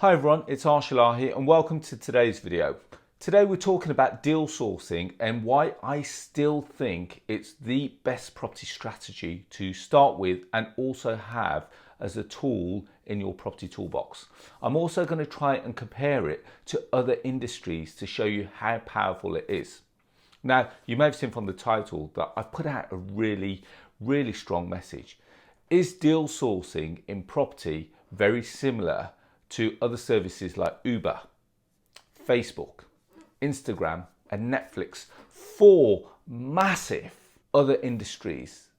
Hi everyone, it's Arsh Ellahi and welcome to today's video. Today we're talking about deal sourcing and why I still think it's the best property strategy to start with and also have as a tool in your property toolbox. I'm also going to try and compare it to other industries to show you how powerful it is. Now, you may have seen from the title that I've put out a really strong message. Is deal sourcing in property very similar to other services like Uber, Facebook, Instagram, and Netflix, four massive other industries?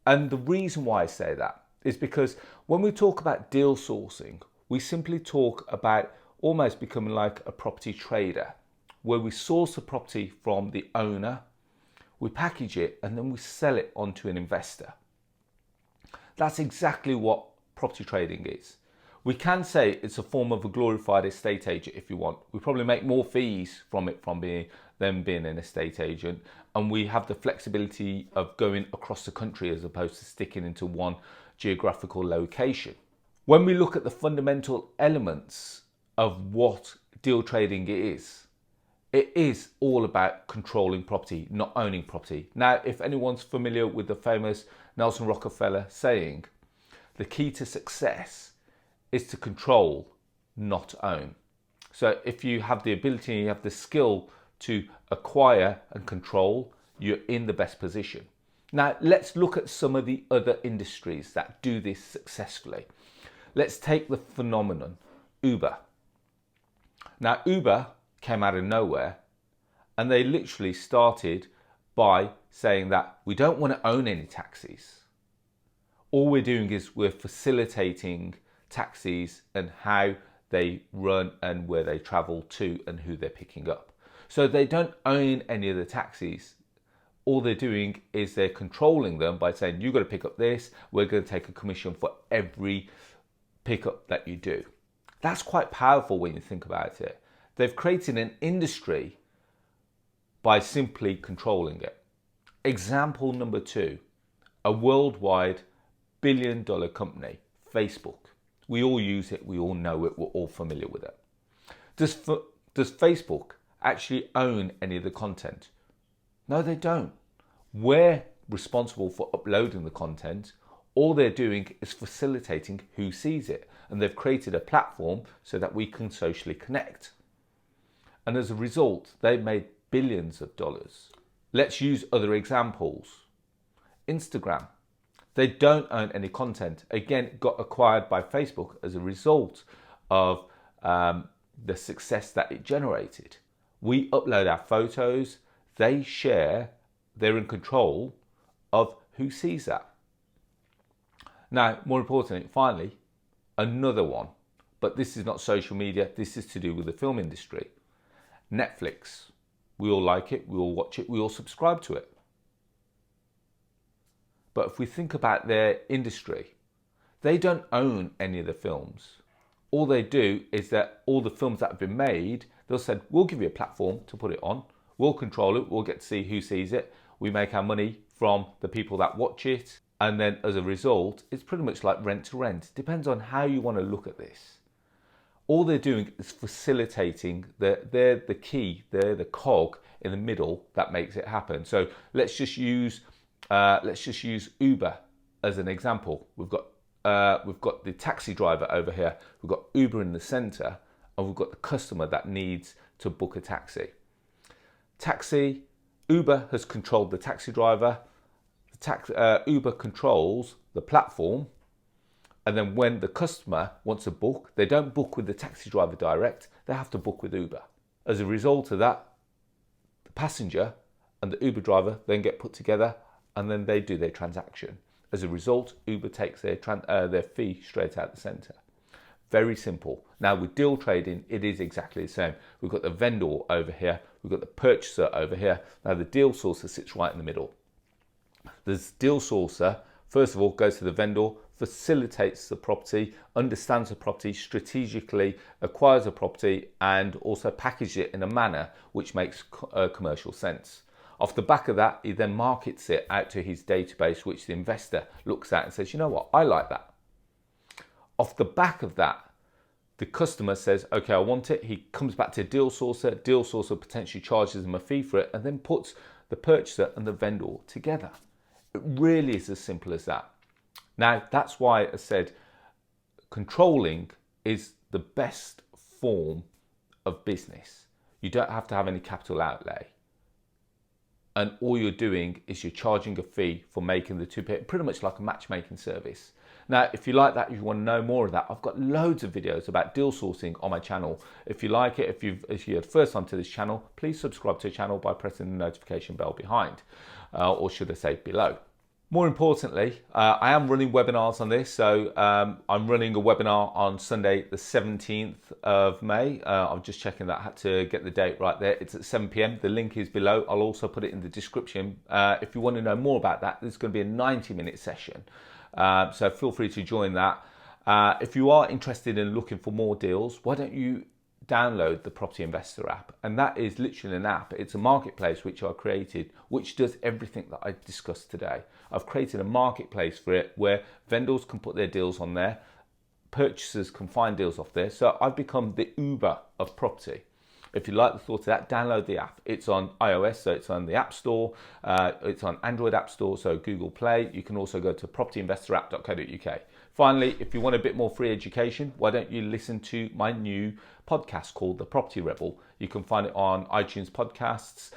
And the reason why I say that is because when we talk about deal sourcing, we simply talk about almost becoming like a property trader, where we source the property from the owner, we package it, and then we sell it on to an investor. That's exactly what property trading is. We can say it's a form of a glorified estate agent if you want. We probably make more fees from it from being an estate agent, and we have the flexibility of going across the country as opposed to sticking into one geographical location. When we look at the fundamental elements of what deal trading is, it is all about controlling property, not owning property. Now, if anyone's familiar with the famous Nelson Rockefeller saying, the key to success is to control, not own. So if you have the ability and you have the skill to acquire and control, you're in the best position. Now, let's look at some of the other industries that do this successfully. Let's take the phenomenon Uber. Now, Uber came out of nowhere and they literally started by saying that we don't want to own any taxis. All we're doing is we're facilitating taxis and how they run and where they travel to and who they're picking up. So they don't own any of the taxis. All they're doing is they're controlling them by saying, you've got to pick up this, we're going to take a commission for every pickup that you do. That's quite powerful when you think about it. They've created an industry by simply controlling it. Example number two, a worldwide billion-dollar company, Facebook. We all use it, we all know it, we're all familiar with it. Does Facebook actually own any of the content? No, they don't. We're responsible for uploading the content. All they're doing is facilitating who sees it. And they've created a platform so that we can socially connect. And as a result, they've made billions of dollars. Let's use other examples. Instagram. They don't own any content. Again, got acquired by Facebook as a result of the success that it generated. We upload our photos, they share, they're in control of who sees that. Now, more importantly, finally, another one, but this is not social media, this is to do with the film industry. Netflix. We all like it, we all watch it, we all subscribe to it. But if we think about their industry, they don't own any of the films. All they do is that all the films that have been made, they'll say, we'll give you a platform to put it on. We'll control it. We'll get to see who sees it. We make our money from the people that watch it. And then as a result, it's pretty much like rent to rent. Depends on how you want to look at this. All they're doing is facilitating, they're the key, they're the cog in the middle that makes it happen. So let's just use Uber as an example. We've got the taxi driver over here. We've got Uber in the center, and we've got the customer that needs to book a taxi. Uber has controlled the taxi driver. Uber controls the platform, and then when the customer wants to book, they don't book with the taxi driver direct. They have to book with Uber. As a result of that, the passenger and the Uber driver then get put together, and then they do their transaction. As a result, Uber takes their fee straight out the center. Very simple. Now with deal trading, it is exactly the same. We've got the vendor over here, we've got the purchaser over here. Now the deal sourcer sits right in the middle. The deal sourcer, first of all, goes to the vendor, facilitates the property, understands the property, strategically acquires the property, and also packages it in a manner which makes commercial sense. Off the back of that, he then markets it out to his database, which the investor looks at and says, you know what, I like that. Off the back of that, The customer says, okay, I want it. He comes back to Deal Sourcer. Deal Sourcer potentially charges them a fee for it and then puts the purchaser and the vendor together. It really is as simple as that. Now, that's why I said controlling is the best form of business. You don't have to have any capital outlay. And all you're doing is you're charging a fee for making the two, pretty much like a matchmaking service. Now, if you like that, if you want to know more of that, I've got loads of videos about deal sourcing on my channel. If you like it, if you're the first time to this channel, please subscribe to the channel by pressing the notification bell behind, or should I say below. More importantly, I am running webinars on this. So I'm running a webinar on Sunday, the 17th of May. I'm just checking that I had to get the date right there. It's at 7 p.m. The link is below. I'll also put it in the description. If you want to know more about that, there's going to be a 90-minute session. So feel free to join that. If you are interested in looking for more deals, why don't you download the Property Investor app? And that is literally an app. It's a marketplace which I created, which does everything that I discussed today. I've created a marketplace for it where vendors can put their deals on there, purchasers can find deals off there. So I've become the Uber of property. If you like the thought of that, download the app. It's on iOS, so it's on the App Store. It's on Android App Store, so Google Play. You can also go to propertyinvestorapp.co.uk. Finally, if you want a bit more free education, why don't you listen to my new podcast called The Property Rebel? You can find it on iTunes Podcasts.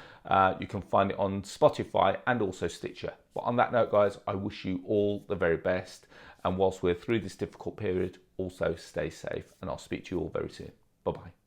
You can find it on Spotify and also Stitcher. But on that note, guys, I wish you all the very best. And whilst we're through this difficult period, also stay safe. And I'll speak to you all very soon. Bye-bye.